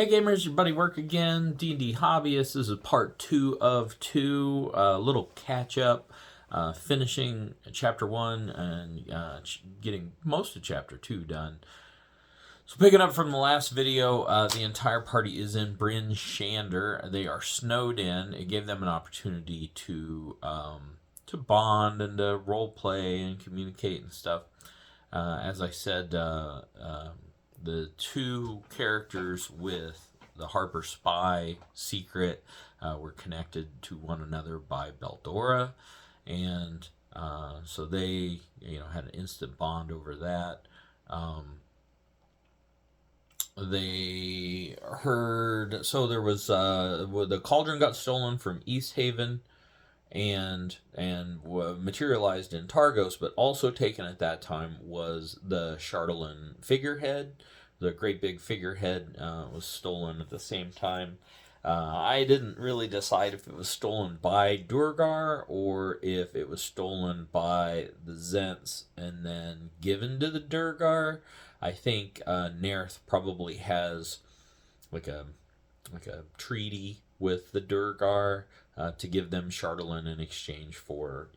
Hey gamers, your buddy Work again, D&D Hobbyist. This is part 2 of 2, little catch-up, finishing Chapter 1 and getting most of Chapter 2 done. So picking up from the last video, the entire party is in Bryn Shander. They are snowed in. It gave them an opportunity to bond and to role play and communicate and stuff. As I said, the two characters with the Harper Spy secret were connected to one another by Beldora, and so they, had an instant bond over that. They heard, so there was the cauldron got stolen from East Haven and materialized in Targos, but also taken at that time was the Chardalyn figurehead. The great big figurehead was stolen at the same time. I didn't really decide if it was stolen by Durgar or if it was stolen by the Zents and then given to the Durgar. I think Nerth probably has like a treaty with the Durgar to give them Chardalyn in exchange for,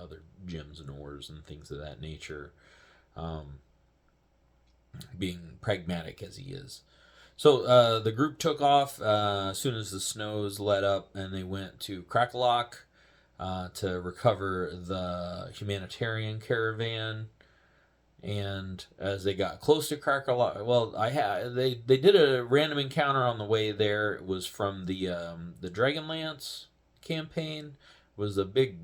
other gems and ores and things of that nature. Being pragmatic as he is. So the group took off as soon as the snows let up, and they went to Crackalock to recover the humanitarian caravan. And as they got close to Crackalock, they did a random encounter on the way there. It was from the Dragonlance campaign. It was a big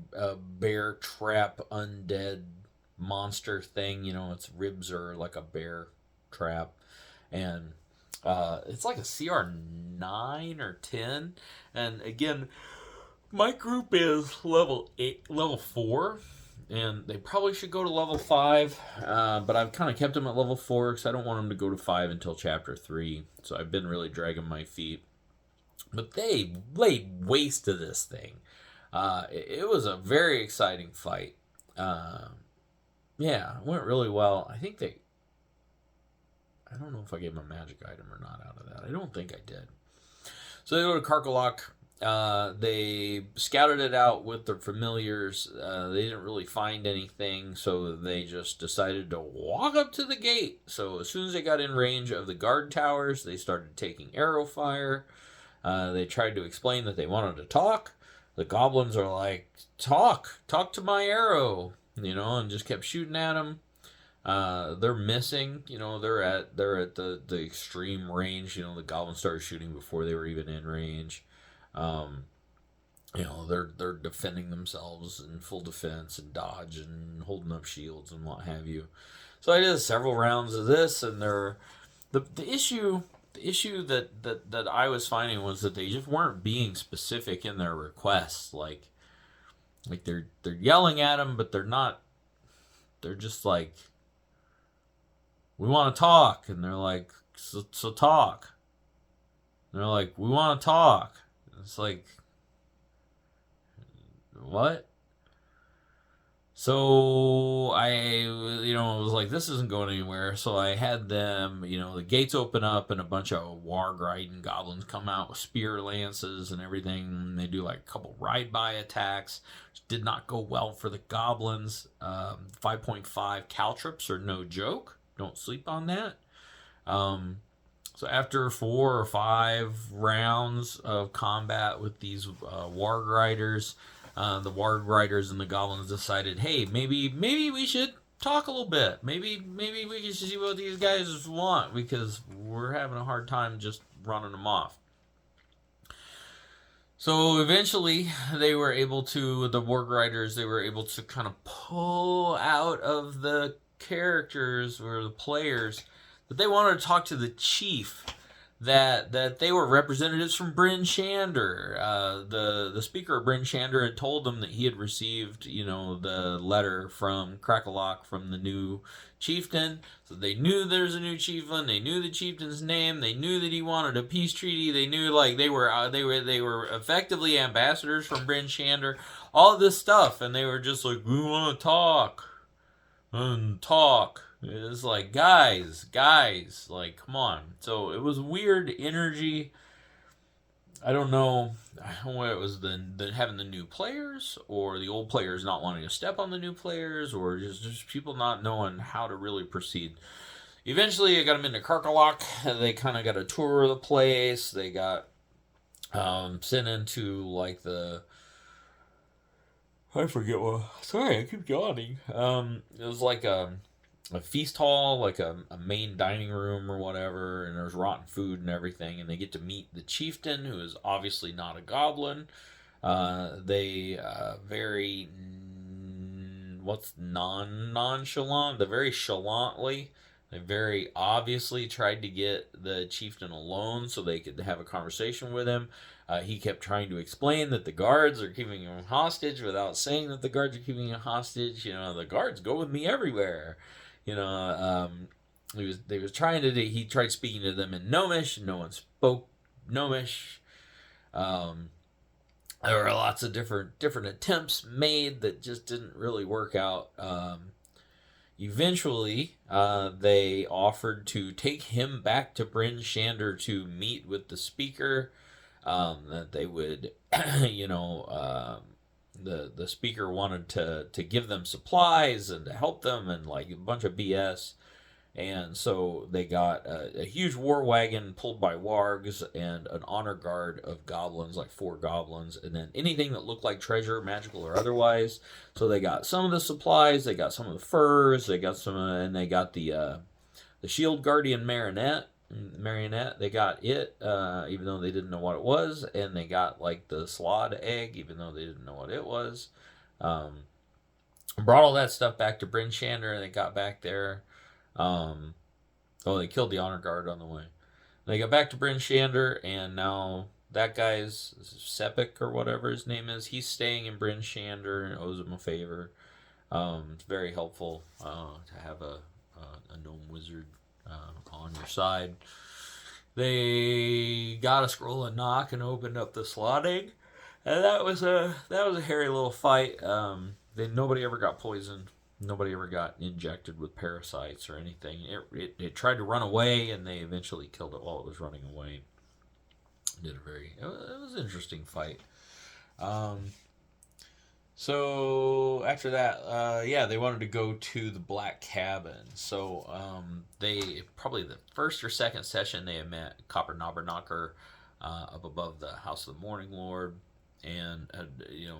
bear trap undead monster thing. Its ribs are like a bear trap, and it's like a CR 9 or 10. And again, my group is level 4. And they probably should go to level 5, but I've kind of kept them at level 4 because I don't want them to go to 5 until Chapter 3. So I've been really dragging my feet. But they laid waste to this thing. It was a very exciting fight. It went really well. I don't know if I gave them a magic item or not out of that. I don't think I did. So they go to Karkalok. They scouted it out with their familiars. They didn't really find anything, so they just decided to walk up to the gate. So as soon as they got in range of the guard towers, they started taking arrow fire. They tried to explain that they wanted to talk. The goblins are like, talk to my arrow, and just kept shooting at them. They're missing, they're at the extreme range. The goblins started shooting before they were even in range. They're defending themselves in full defense and dodge and holding up shields and what have you. So I did several rounds of this, and the issue that I was finding was that they just weren't being specific in their requests. Like they're yelling at them, but they're not. They're just like, we want to talk, and they're like, so talk. And they're like, we want to talk. It's like, what? So I, was like, this isn't going anywhere. So I had them, the gates open up and a bunch of Wargreiden goblins come out with spear lances and everything. And they do like a couple ride-by attacks, which did not go well for the goblins. 5.5 caltrops are no joke. Don't sleep on that. So after 4 or 5 rounds of combat with these Warg Riders, the Warg Riders and the Goblins decided, hey, maybe we should talk a little bit. Maybe we can see what these guys want, because we're having a hard time just running them off. So eventually the Warg Riders, they were able to kind of pull out of the characters or the players that they wanted to talk to the chief, that they were representatives from Bryn Shander. The speaker of Bryn Shander had told them that he had received, the letter from Crackalock from the new chieftain. So they knew there's a new chieftain. They knew the chieftain's name. They knew that he wanted a peace treaty. They knew they were effectively ambassadors from Bryn Shander. All this stuff, and they were just like, we want to talk and talk. It's like, guys, like, come on. So it was weird energy. I don't know what it was, the having the new players, or the old players not wanting to step on the new players, or just people not knowing how to really proceed. Eventually, I got them into Karkalok. They kind of got a tour of the place. They got sent into like the, I forget what. Sorry, I keep yawning. It was like a feast hall, like a main dining room or whatever, and there's rotten food and everything. And they get to meet the chieftain, who is obviously not a goblin. They very what's nonchalant. They very chalantly. They very obviously tried to get the chieftain alone so they could have a conversation with him. He kept trying to explain that the guards are keeping him hostage without saying that the guards are keeping him hostage. You know, the guards go with me everywhere. You know, they was trying to. He tried speaking to them in Gnomish. No one spoke Gnomish. There were lots of different attempts made that just didn't really work out. Eventually, they offered to take him back to Bryn Shander to meet with the speaker. That they would, you know, the speaker wanted to give them supplies and to help them and like a bunch of BS. And so they got a huge war wagon pulled by wargs and an honor guard of goblins, like 4 goblins, and then anything that looked like treasure, magical or otherwise. So they got some of the supplies, they got some of the furs, they got some, and they got the shield guardian marionette. They got it, even though they didn't know what it was, and they got like the slod egg, even though they didn't know what it was. Brought all that stuff back to Bryn Shander, and they got back there. They killed the honor guard on the way. They got back to Bryn Shander, and now that guy's Sepik or whatever his name is, he's staying in Bryn Shander and owes him a favor. It's very helpful to have a gnome wizard on your side. They got a scroll of knock and opened up the slot egg, and that was a hairy little fight. Nobody ever got poisoned. Nobody ever got injected with parasites or anything. It tried to run away, and they eventually killed it while it was running away. It was an interesting fight. So after that, they wanted to go to the Black Cabin. So they probably the first or second session they had met Copper Knobberknocker up above the House of the Morning Lord. And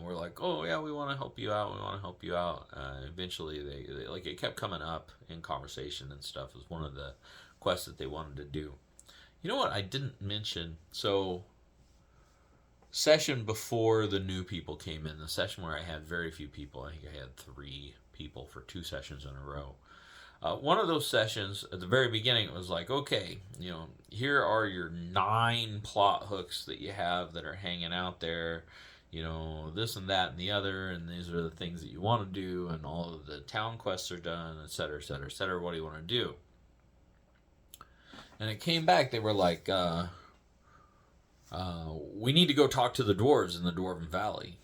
we're like, oh yeah, we want to help you out. Eventually, they like it kept coming up in conversation and stuff. It was one of the quests that they wanted to do. You know what I didn't mention? So, session before the new people came in, the session where I had very few people. I think I had 3 people for 2 sessions in a row. One of those sessions at the very beginning, it was like, okay, here are your 9 plot hooks that you have that are hanging out there, this and that and the other, and these are the things that you want to do, and all of the town quests are done, et cetera, et cetera, et cetera. What do you want to do? And it came back, they were like, we need to go talk to the dwarves in the Dwarven Valley.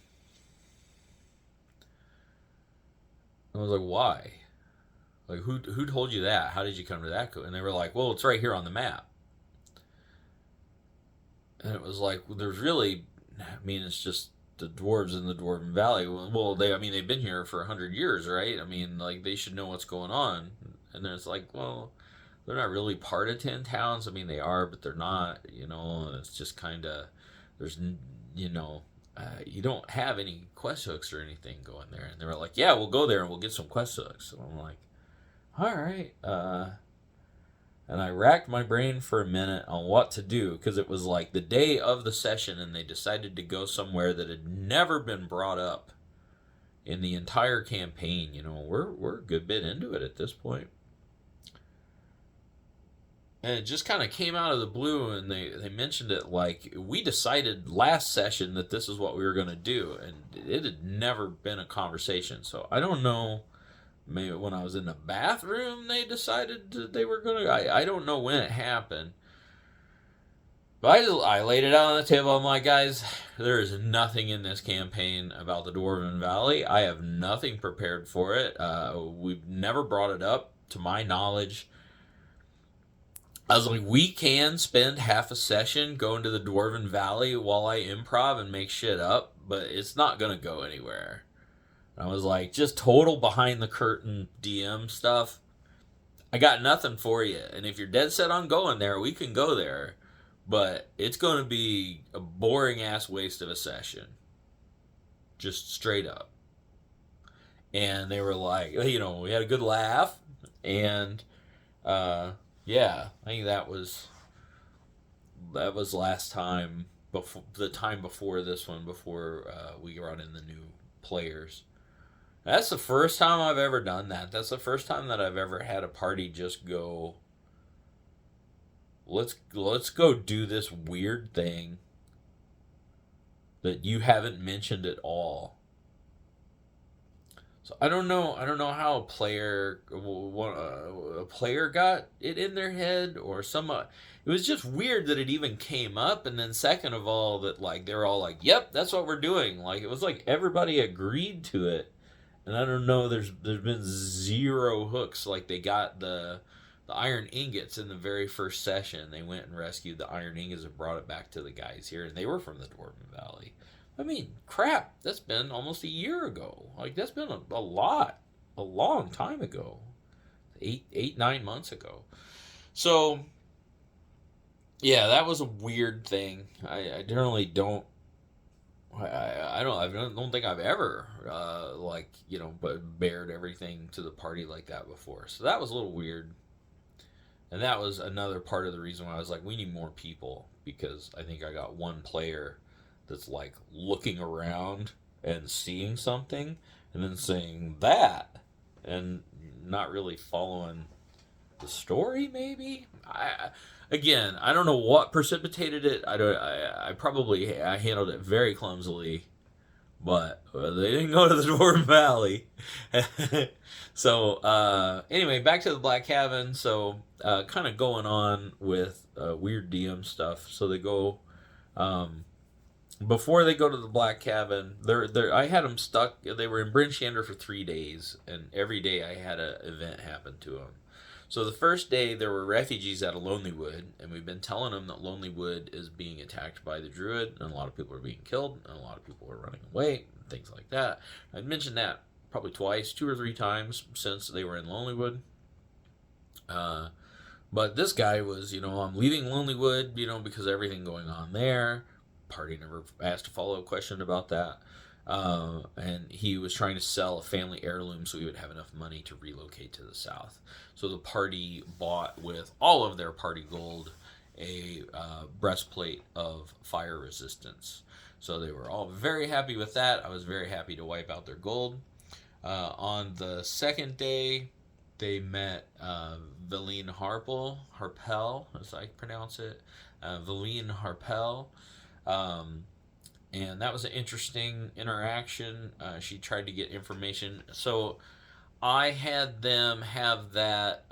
I was like, why? Like, who told you that? How did you come to that? And they were like, well, it's right here on the map. And it was like, well, there's really, it's just the dwarves in the Dwarven Valley. Well, they've been here for 100 years, right? They should know what's going on. And then it's like, well, they're not really part of 10 towns. They are, but they're not, it's just kind of, there's, you don't have any quest hooks or anything going there. And they were like, yeah, we'll go there and we'll get some quest hooks. And I'm like, all right. And I racked my brain for a minute on what to do, because it was like the day of the session and they decided to go somewhere that had never been brought up in the entire campaign. We're a good bit into it at this point. And it just kind of came out of the blue, and they mentioned it like, we decided last session that this is what we were going to do, and it had never been a conversation. So I don't know. Maybe when I was in the bathroom, they decided they were going to... I don't know when it happened. But I laid it out on the table. I'm like, guys, there is nothing in this campaign about the Dwarven Valley. I have nothing prepared for it. We've never brought it up to my knowledge, I was like, we can spend half a session going to the Dwarven Valley while I improv and make shit up, but it's not going to go anywhere. And I was like, just total behind the curtain DM stuff. I got nothing for you. And if you're dead set on going there, we can go there. But it's going to be a boring ass waste of a session. Just straight up. And they were like, you know, we had a good laugh. And, yeah, I think that was last time, before the time before this one, before we brought in the new players. That's the first time I've ever done that. That's the first time that I've ever had a party just go, let's go do this weird thing that you haven't mentioned at all. So I don't know how a player got it in their head, or it was just weird that it even came up. And then second of all, that like they're all like, yep, that's what we're doing. Like it was like everybody agreed to it. And I don't know, there's been zero hooks. Like they got the iron ingots in the very first session. They went and rescued the iron ingots and brought it back to the guys here, and they were from the Dwarven Valley. I mean, crap, that's been almost a year ago. Like that's been a long time ago. 9 months ago. So yeah, that was a weird thing. I generally don't. I don't think I've ever but bared everything to the party like that before. So that was a little weird. And that was another part of the reason why I was like, we need more people, because I think I got one player that's like looking around and seeing something and then saying that and not really following the story. Maybe I don't know what precipitated it. I handled it very clumsily, but they didn't go to the Dwarven Valley. So anyway, back to the Black Cabin. So kind of going on with weird DM stuff. So they go before they go to the Black Cabin. I had them stuck. They were in Bryn Shander for 3 days, and every day I had an event happen to them. So the first day, there were refugees out of Lonelywood, and we've been telling them that Lonelywood is being attacked by the Druid, and a lot of people are being killed, and a lot of people are running away, and things like that. I'd mentioned that probably twice, 2 or 3 times since they were in Lonelywood. But this guy was, I'm leaving Lonelywood, because of everything going on there. Party never asked a follow-up question about that. And he was trying to sell a family heirloom so he would have enough money to relocate to the south. So the party bought, with all of their party gold, a breastplate of fire resistance. So they were all very happy with that. I was very happy to wipe out their gold. On the second day, they met Valine Harpel, as I pronounce it. Valine Harpel. And that was an interesting interaction. She tried to get information. So I had them have that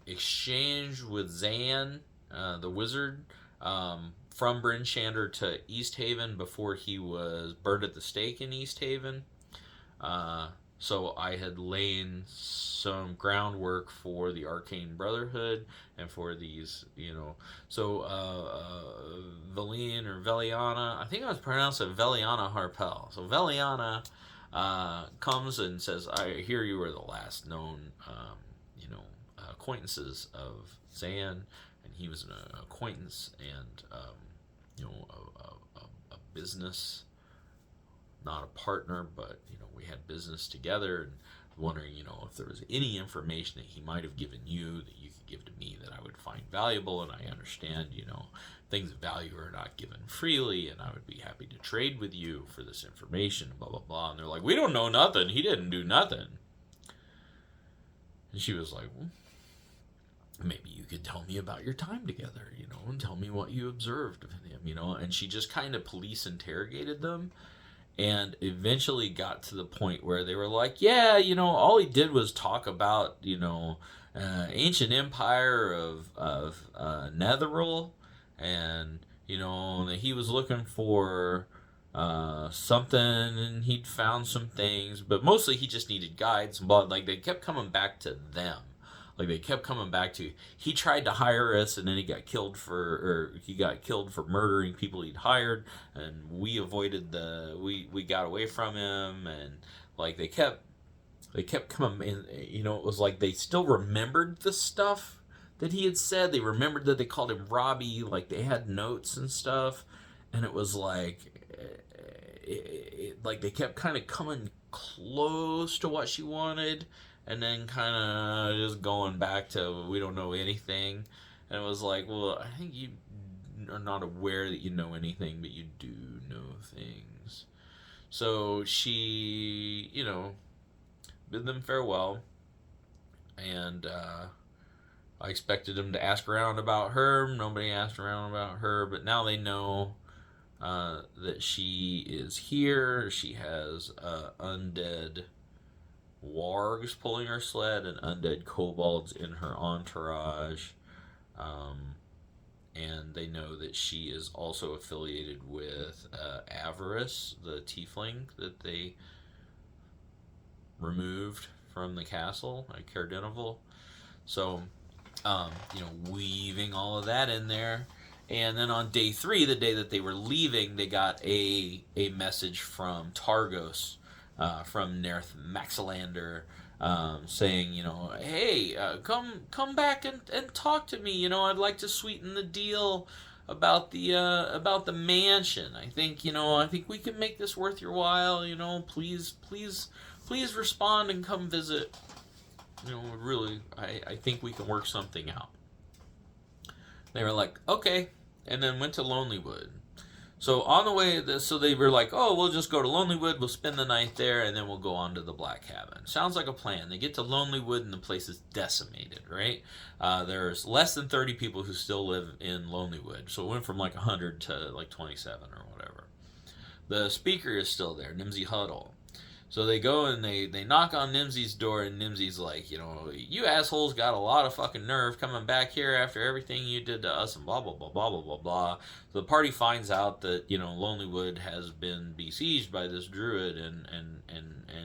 exchange with Zan, the wizard, from Bryn Shander to East Haven before he was burned at the stake in East Haven. So I had laid some groundwork for the Arcane Brotherhood and for these, So Valine or Veliana, I think I was pronouncing Veliana Harpel. So Veliana comes and says, I hear you were the last known, acquaintances of Zan, and he was an acquaintance and, a business, not a partner, but, we had business together, and wondering, if there was any information that he might have given you that you could give to me that I would find valuable. And I understand, things of value are not given freely, and I would be happy to trade with you for this information, blah, blah, blah. And they're like, we don't know nothing. He didn't do nothing. And she was like, well, maybe you could tell me about your time together, and tell me what you observed of him, and she just kind of police interrogated them. And eventually got to the point where they were like, yeah, all he did was talk about, ancient empire of Netheril. And, that he was looking for something, and he'd found some things. But mostly he just needed guides. But, they kept coming back to them. Like they kept coming back to, he tried to hire us and then he got killed for murdering people he'd hired, and we avoided we got away from him. And like they kept coming in. It was like they still remembered the stuff that he had said. They remembered that they called him Robbie. Like they had notes and stuff, and it was like like they kept kind of coming close to what she wanted, and then kind of just going back to we don't know anything. And it was like, well, I think you are not aware that you know anything, but you do know things. So she, bid them farewell, and I expected them to ask around about her. Nobody asked around about her, but now they know that she is here. She has undead wargs pulling her sled and undead kobolds in her entourage. And they know that she is also affiliated with Avarice, the tiefling that they removed from the castle at Caer-Dineval. So, weaving all of that in there. And then on day 3, the day that they were leaving, they got a message from Targos, from Nerth Maxilander, saying, hey, come back and talk to me. I'd like to sweeten the deal about the mansion. I think we can make this worth your while. Please respond and come visit. Really, I think we can work something out. They were like, okay, and then went to Lonelywood. So on the way, so they were like, oh, we'll just go to Lonelywood, we'll spend the night there, and then we'll go on to the Black Cabin. Sounds like a plan. They get to Lonelywood, and the place is decimated, right? There's less than 30 people who still live in Lonelywood. So it went from like 100 to like 27 or whatever. The speaker is still there, Nimsy Huddle. So they go and they knock on Nimsy's door, and Nimsy's like, you assholes got a lot of fucking nerve coming back here after everything you did to us and blah, blah, blah, blah, blah, blah, blah. So the party finds out that, Lonelywood has been besieged by this druid and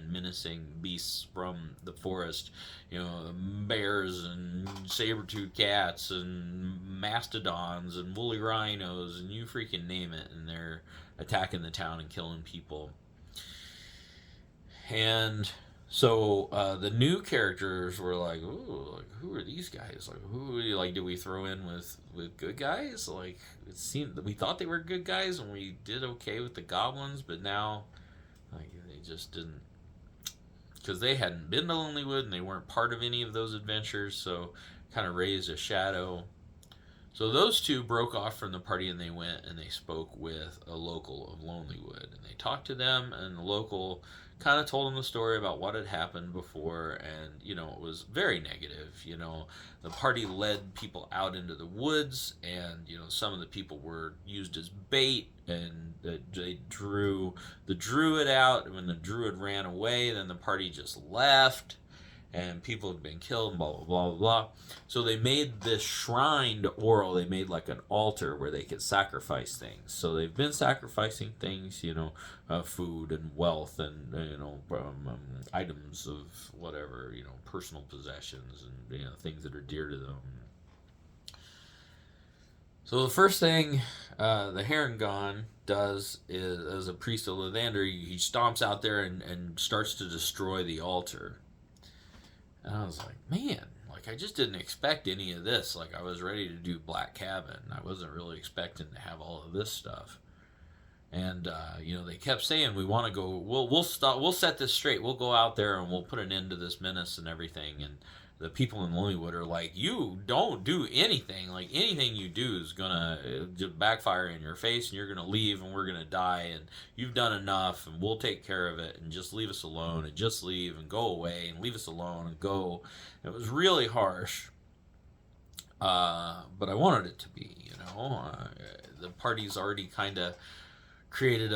menacing beasts from the forest. Bears and saber-toothed cats and mastodons and woolly rhinos and you freaking name it. And they're attacking the town and killing people. And so the new characters were like, ooh, like, who are these guys? Like, do we throw in with good guys? Like, it seemed that we thought they were good guys and we did okay with the goblins, but now, like, they just didn't, because they hadn't been to Lonelywood and they weren't part of any of those adventures, so kind of raised a shadow. So those two broke off from the party and they went and they spoke with a local of Lonelywood, and they talked to them, and the local kind of told them the story about what had happened before, and it was very negative. The party led people out into the woods, and some of the people were used as bait, and they drew the druid out, and when the druid ran away, then the party just left, and people had been killed, and blah, blah, blah, blah, blah. So they made this shrine to Oral. They made like an altar where they could sacrifice things. So they've been sacrificing things, food and wealth and, items of whatever, personal possessions and, things that are dear to them. So the first thing the Harengon does is, as a priest of Lathander, he stomps out there and starts to destroy the altar. And I was like, man, like I just didn't expect any of this. Like I was ready to do Black Cabin. I wasn't really expecting to have all of this stuff. And they kept saying we want to go. We'll set this straight. We'll go out there and we'll put an end to this menace and everything. And the people in Lonelywood are like, you don't do anything. Like anything you do is gonna just backfire in your face, and you're gonna leave, and we're gonna die. And you've done enough, and we'll take care of it. And just leave us alone, and just leave and go away, and leave us alone and go. It was really harsh, but I wanted it to be. The party's already kind of created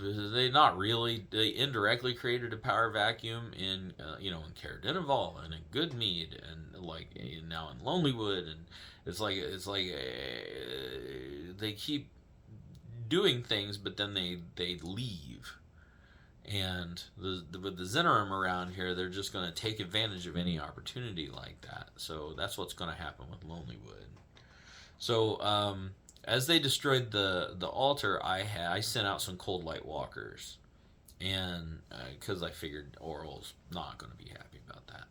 they indirectly created a power vacuum in in Caer-Dineval and in Goodmead and like now in Lonelywood, and it's like they keep doing things, but then they leave, And with the Zenorim around here, they're just going to take advantage of any opportunity like that. So that's what's going to happen with Lonelywood. So as they destroyed the altar, I sent out some cold light walkers, and because I figured Oral's not going to be happy about that.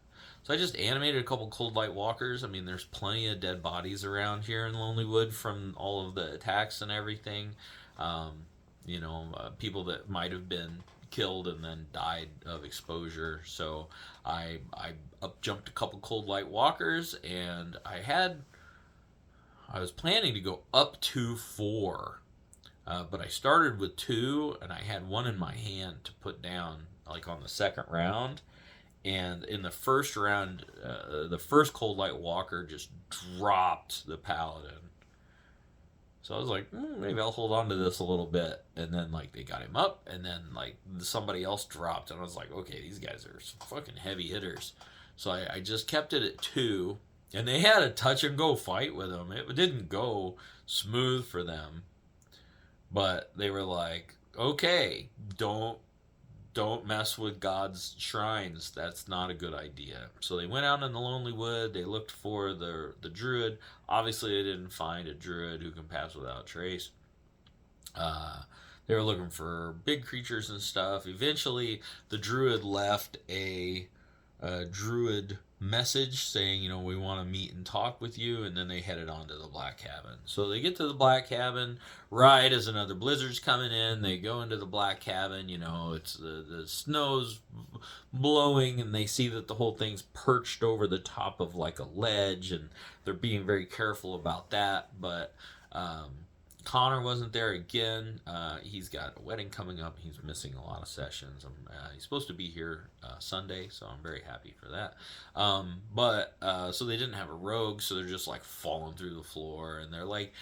So I just animated a couple cold light walkers. I mean, there's plenty of dead bodies around here in Lonelywood from all of the attacks and everything. Um, people that might have been killed and then died of exposure. So I up jumped a couple cold light walkers, and I was planning to go up to 4, but I started with 2, and I had one in my hand to put down like on the second round. And in the first round, the first cold light walker just dropped the paladin. So I was like, maybe I'll hold on to this a little bit. And then like they got him up, and then like somebody else dropped, and I was like, okay, these guys are some fucking heavy hitters. So I just kept it at 2, and they had a touch and go fight with him. It didn't go smooth for them, but they were like, okay, don't mess with God's shrines. That's not a good idea. So they went out in the lonely wood. They looked for the druid. Obviously, they didn't find a druid who can pass without trace. They were looking for big creatures and stuff. Eventually, the druid left a druid message saying, we want to meet and talk with you, and then they headed on to the Black Cabin. So they get to the Black Cabin right as another blizzard's coming in. They go into the Black Cabin, it's the snow's blowing, and they see that the whole thing's perched over the top of like a ledge, and they're being very careful about that. But Connor wasn't there again. He's got a wedding coming up. He's missing a lot of sessions. He's supposed to be here Sunday, so I'm very happy for that. So they didn't have a rogue, so they're just like falling through the floor, and they're like,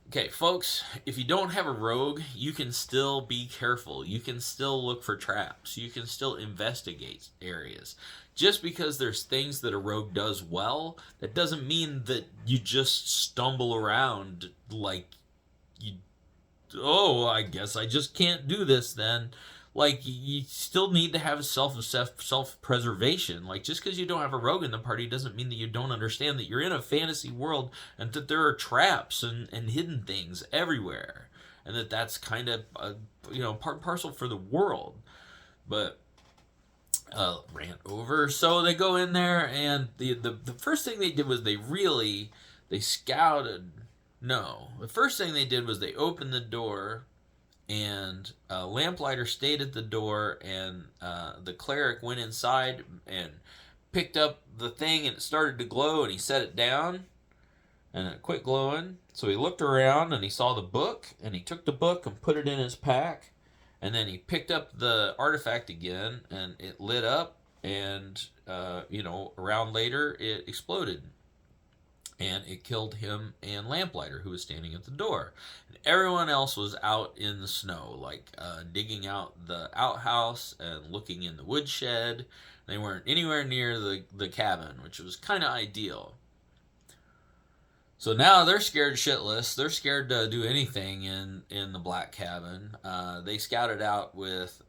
okay, folks, if you don't have a rogue, you can still be careful. You can still look for traps. You can still investigate areas. Just because there's things that a rogue does well, that doesn't mean that you just stumble around like I guess I just can't do this then. Like, you still need to have self-preservation. Like, just because you don't have a rogue in the party doesn't mean that you don't understand that you're in a fantasy world and that there are traps and hidden things everywhere. And that's kind of, part and parcel for the world. But rant over. So they go in there, and the first thing they did was they scouted. No, the first thing they did was they opened the door, and Lamplighter stayed at the door, and the cleric went inside and picked up the thing, and it started to glow, and he set it down, and it quit glowing. So he looked around, and he saw the book, and he took the book and put it in his pack. And then he picked up the artifact again, and it lit up, and, around later, it exploded. And it killed him and Lamplighter, who was standing at the door. And everyone else was out in the snow, like digging out the outhouse and looking in the woodshed. They weren't anywhere near the cabin, which was kind of ideal. So now they're scared shitless. They're scared to do anything in the Black Cabin. They scouted out with,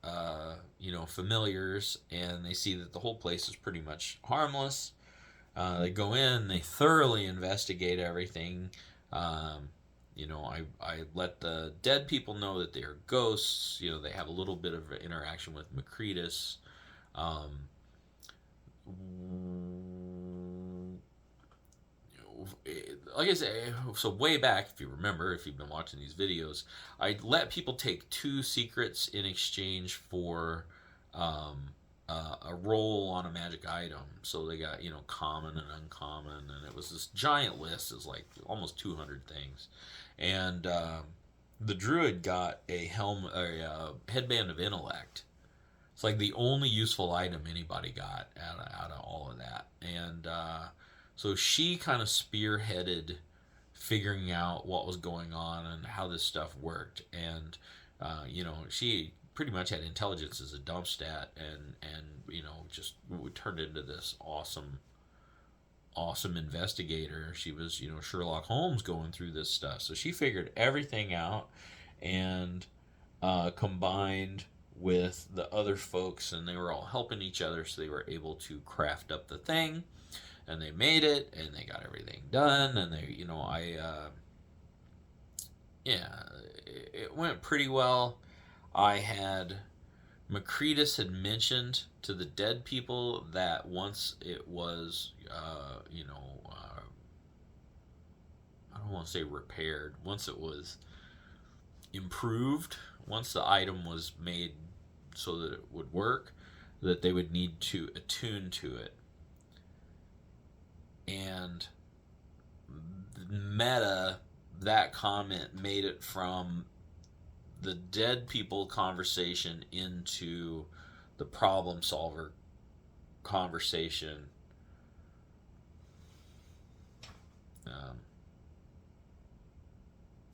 familiars, and they see that the whole place is pretty much harmless. They go in, they thoroughly investigate everything. I let the dead people know that they are ghosts. They have a little bit of interaction with Macretus. Like I say, so way back, if you remember, if you've been watching these videos, I let people take 2 secrets in exchange for a roll on a magic item. So they got, common and uncommon, and it was this giant list. It was like almost 200 things. And the druid got a headband of intellect. It's like the only useful item anybody got out of all of that. And so she kind of spearheaded figuring out what was going on and how this stuff worked. And, she pretty much had intelligence as a dump stat, and just turned into this awesome investigator. She was, Sherlock Holmes going through this stuff. So she figured everything out and combined with the other folks, and they were all helping each other, so they were able to craft up the thing, and they made it, and they got everything done, and they, yeah, it went pretty well. I had Macretus had mentioned to the dead people that once it was, I don't want to say repaired, once it was improved, once the item was made so that it would work, that they would need to attune to it. And meta, that comment made it from the dead people conversation into the problem solver conversation.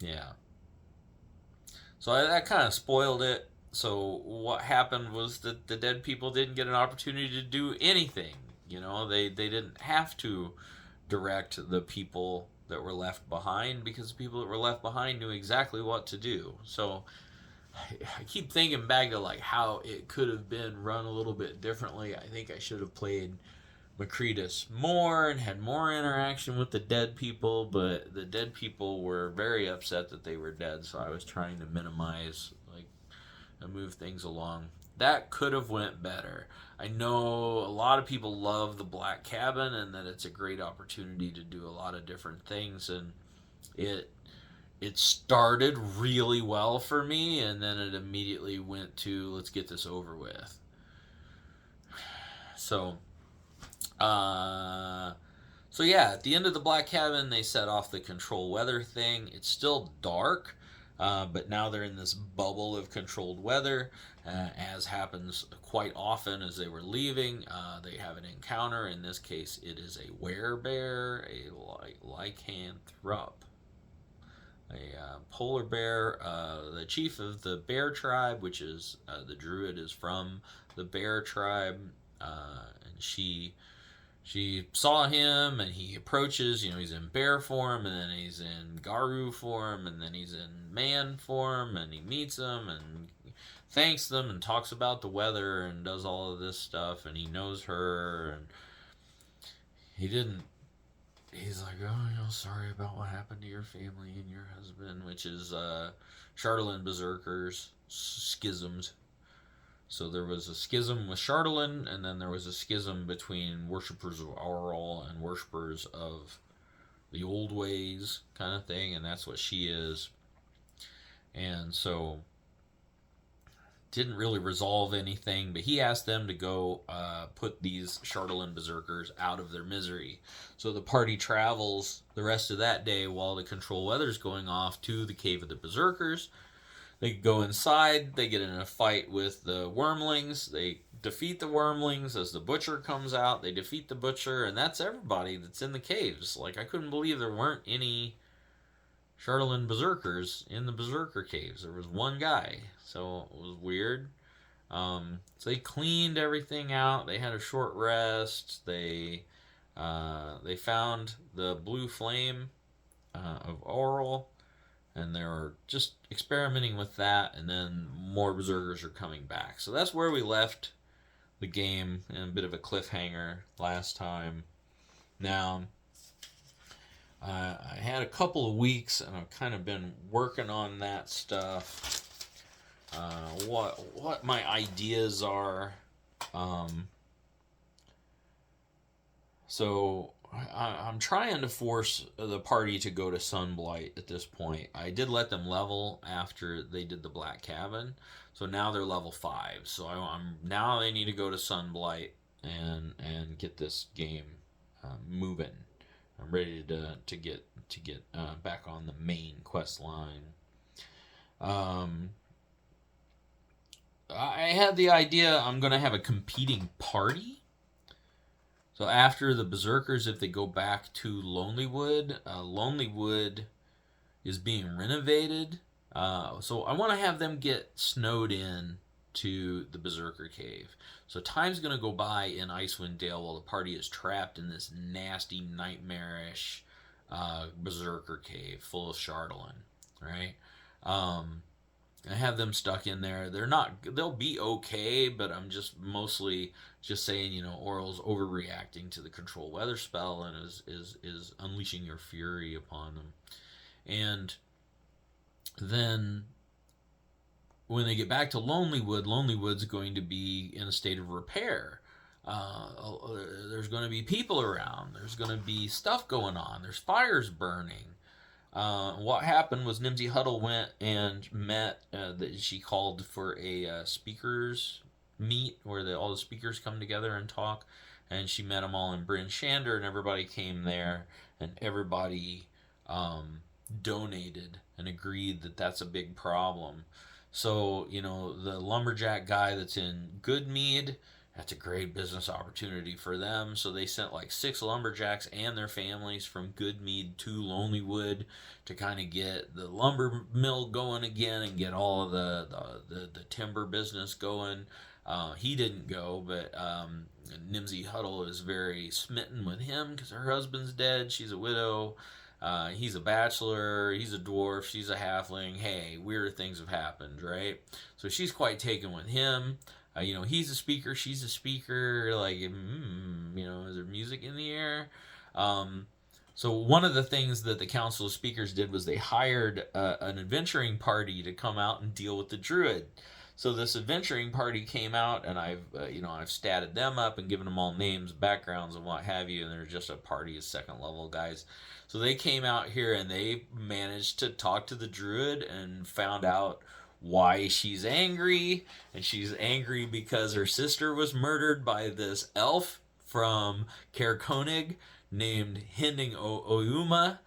Yeah. So that kind of spoiled it. So what happened was that the dead people didn't get an opportunity to do anything. They didn't have to direct the people that were left behind, because the people that were left behind knew exactly what to do. So I keep thinking back to like how it could have been run a little bit differently. I think I should have played Macretus more and had more interaction with the dead people, but the dead people were very upset that they were dead, so I was trying to minimize, like, and move things along. That could have went better. I know a lot of people love the Black Cabin and that it's a great opportunity to do a lot of different things, and it started really well for me, and then it immediately went to, let's get this over with. So yeah, at the end of the Black Cabin, they set off the control weather thing. It's still dark, but now they're in this bubble of controlled weather. As happens quite often as they were leaving, they have an encounter. In this case, it is a werebear, a lycanthrope, a polar bear. The chief of the bear tribe, which is the druid, is from the bear tribe, and she saw him, and he approaches. He's in bear form, and then he's in Garu form, and then he's in man form, and he meets them and thanks them and talks about the weather and does all of this stuff, and he knows her, and he's like, oh, sorry about what happened to your family and your husband, which is Chardalyn Berserkers schismed. So there was a schism with Chardalyn, and then there was a schism between worshippers of Auril and worshippers of the old ways, kind of thing, and that's what she is. And so didn't really resolve anything, but he asked them to go put these Chardalyn Berserkers out of their misery. So the party travels the rest of that day while the control weather's going off to the Cave of the Berserkers. They go inside, they get in a fight with the Wormlings, they defeat the Wormlings. As the Butcher comes out, they defeat the Butcher, and that's everybody that's in the caves. Like, I couldn't believe there weren't any Chardalyn Berserkers in the Berserker caves. There was one guy, so it was weird. So they cleaned everything out. They had a short rest. They found the blue flame of Auril, and they were just experimenting with that, and then more Berserkers are coming back. So that's where we left the game, in a bit of a cliffhanger last time. Now, I had a couple of weeks, and I've kind of been working on that stuff. What my ideas are. So I'm trying to force the party to go to Sunblight at this point. I did let them level after they did the Black Cabin, so now they're level 5. So now they need to go to Sunblight and get this game moving. I'm ready to get back on the main quest line. I had the idea I'm going to have a competing party. So after the Berserkers, if they go back to Lonelywood, Lonelywood is being renovated. So I want to have them get snowed in to the Berserker Cave. So time's going to go by in Icewind Dale while the party is trapped in this nasty, nightmarish Berserker Cave full of Chardalyn, right? I have them stuck in there. They'll be okay, but I'm just mostly just saying, Oral's overreacting to the control weather spell and is unleashing your fury upon them. And then when they get back to Lonelywood, Lonelywood's going to be in a state of repair. There's going to be people around. There's going to be stuff going on. There's fires burning. What happened was Nimsy Huddle went and met. She called for a speakers meet where all the speakers come together and talk, and she met them all in Bryn Shander, and everybody came there, and everybody donated and agreed that that's a big problem. So the lumberjack guy that's in Goodmead, that's a great business opportunity for them. So they sent like 6 lumberjacks and their families from Goodmead to Lonelywood to kind of get the lumber mill going again and get all of the timber business going. He didn't go, but Nimsy Huddle is very smitten with him because her husband's dead. She's a widow. He's a bachelor, he's a dwarf, she's a halfling. Hey, weird things have happened, right? So she's quite taken with him. He's a speaker, she's a speaker. Like, is there music in the air? So one of the things that the Council of Speakers did was they hired an adventuring party to come out and deal with the druid. So this adventuring party came out, and I've statted them up and given them all names, backgrounds, and what have you. And they're just a party of second level guys. So they came out here and they managed to talk to the druid and found out why she's angry. And she's angry because her sister was murdered by this elf from Caer Konig named Hinding Oyuma.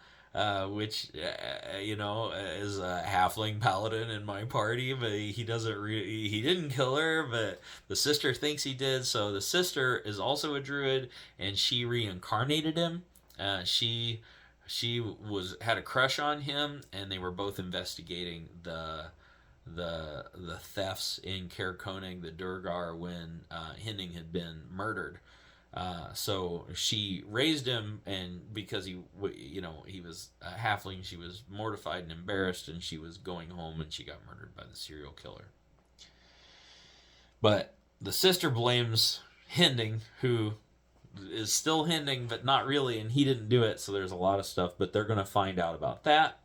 Which is a halfling paladin in my party, but he didn't kill her, but the sister thinks he did. So the sister is also a druid, and she reincarnated him. She had a crush on him, and they were both investigating the thefts in Caer Konig, the Durgar, when Hinding had been murdered. So she raised him, and because he was a halfling, she was mortified and embarrassed, and she was going home, and she got murdered by the serial killer. But the sister blames Hinding, who is still Hinding, but not really, and he didn't do it, so there's a lot of stuff, but they're going to find out about that.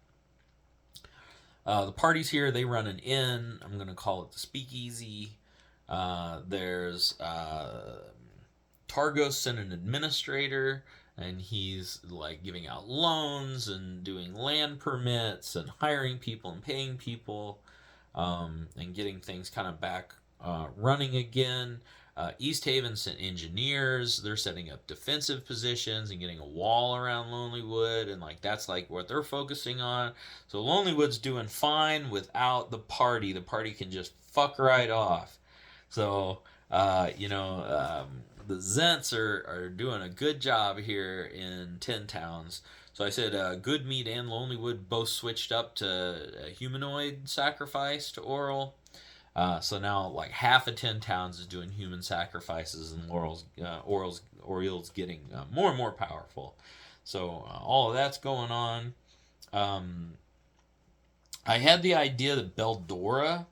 The parties here, they run an inn. I'm going to call it the Speakeasy. There's Targos sent an administrator, and he's like giving out loans and doing land permits and hiring people and paying people, and getting things kind of back running again. East Haven sent engineers. They're setting up defensive positions and getting a wall around Lonelywood, and that's what they're focusing on. So Lonelywood's doing fine without the party. The party can just fuck right off. So the Zents are doing a good job here in 10 Towns. So I said Goodmead and Lonelywood both switched up to a humanoid sacrifice to Oral. So now half of 10 Towns is doing human sacrifices, and Oriole's getting more and more powerful. So all of that's going on. I had the idea that Beldora...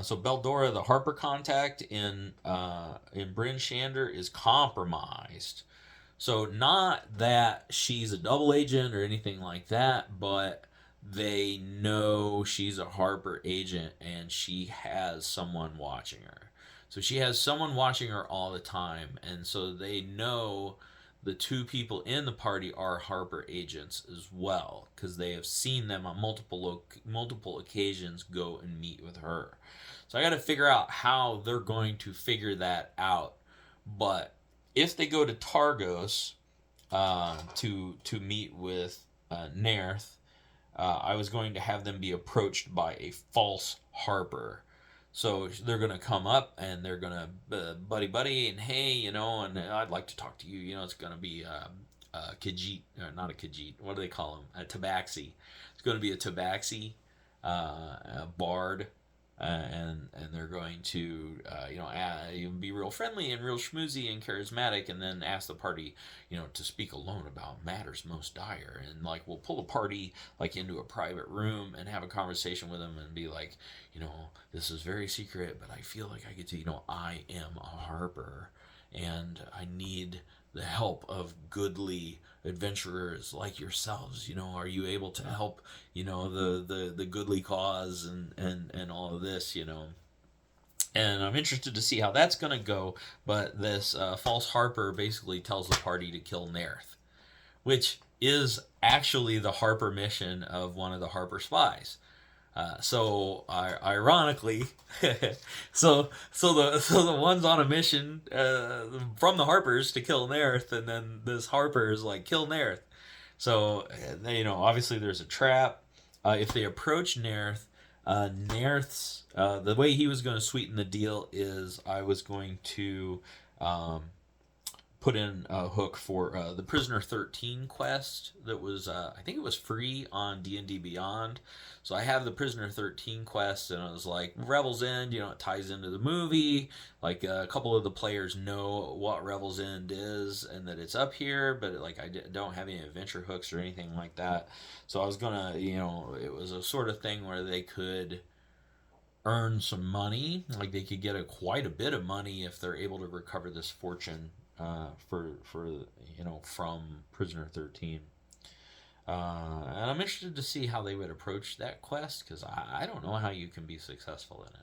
So Beldora, the Harper contact in Bryn Shander, is compromised. So not that she's a double agent or anything like that, but they know she's a Harper agent and she has someone watching her. So she has someone watching her all the time, and so they know the 2 people in the party are Harper agents as well, because they have seen them on multiple occasions go and meet with her. So I got to figure out how they're going to figure that out. But if they go to Targos to meet with Nerth, I was going to have them be approached by a false Harper. So they're going to come up and they're going to buddy and hey, and I'd like to talk to you. It's going to be Khajiit, or not a Khajiit. What do they call him? A Tabaxi. It's going to be a Tabaxi, a bard, and they're going to be real friendly and real schmoozy and charismatic, and then ask the party to speak alone about matters most dire, and like we'll pull the party like into a private room and have a conversation with them and be like, this is very secret, but I feel like I get to, I am a harper, and I need the help of goodly adventurers like yourselves. Are you able to help, the goodly cause and all of this, And I'm interested to see how that's going to go. But this false harper basically tells the party to kill Nerth, which is actually the Harper mission of one of the Harper spies. Ironically, so the one's on a mission from the Harpers to kill Nerth, and then this Harper is like, kill Nerth. So obviously there's a trap. If they approach Nerth, Nerth's the way he was going to sweeten the deal is I was going to put in a hook for the Prisoner 13 quest that was I think it was free on D&D Beyond. So I have the Prisoner 13 quest, and I was like, Revel's End, it ties into the movie. Like a couple of the players know what Revel's End is and that it's up here, but like I don't have any adventure hooks or anything like that. So I was gonna, it was a sort of thing where they could earn some money, like they could get quite a bit of money if they're able to recover this fortune for from Prisoner 13. And I'm interested to see how they would approach that quest, because I don't know how you can be successful in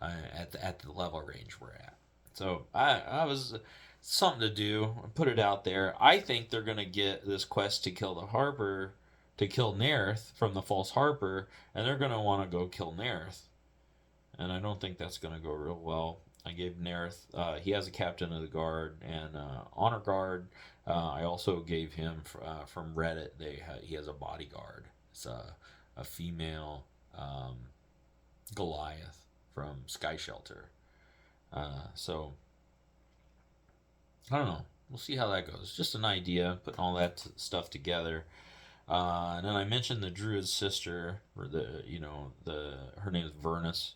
it at the level range we're at. So I was something to do. Put it out there. I think they're gonna get this quest to kill the Harper, to kill Nerth from the false Harper, and they're gonna want to go kill Nerth. And I don't think that's gonna go real well. I gave Nerth, he has a captain of the guard and honor guard. I also gave him from Reddit. He has a bodyguard. It's a female Goliath from Sky Shelter. So I don't know. We'll see how that goes. Just an idea, putting all that stuff together. And then I mentioned the Druid's sister, or her name is Vernus.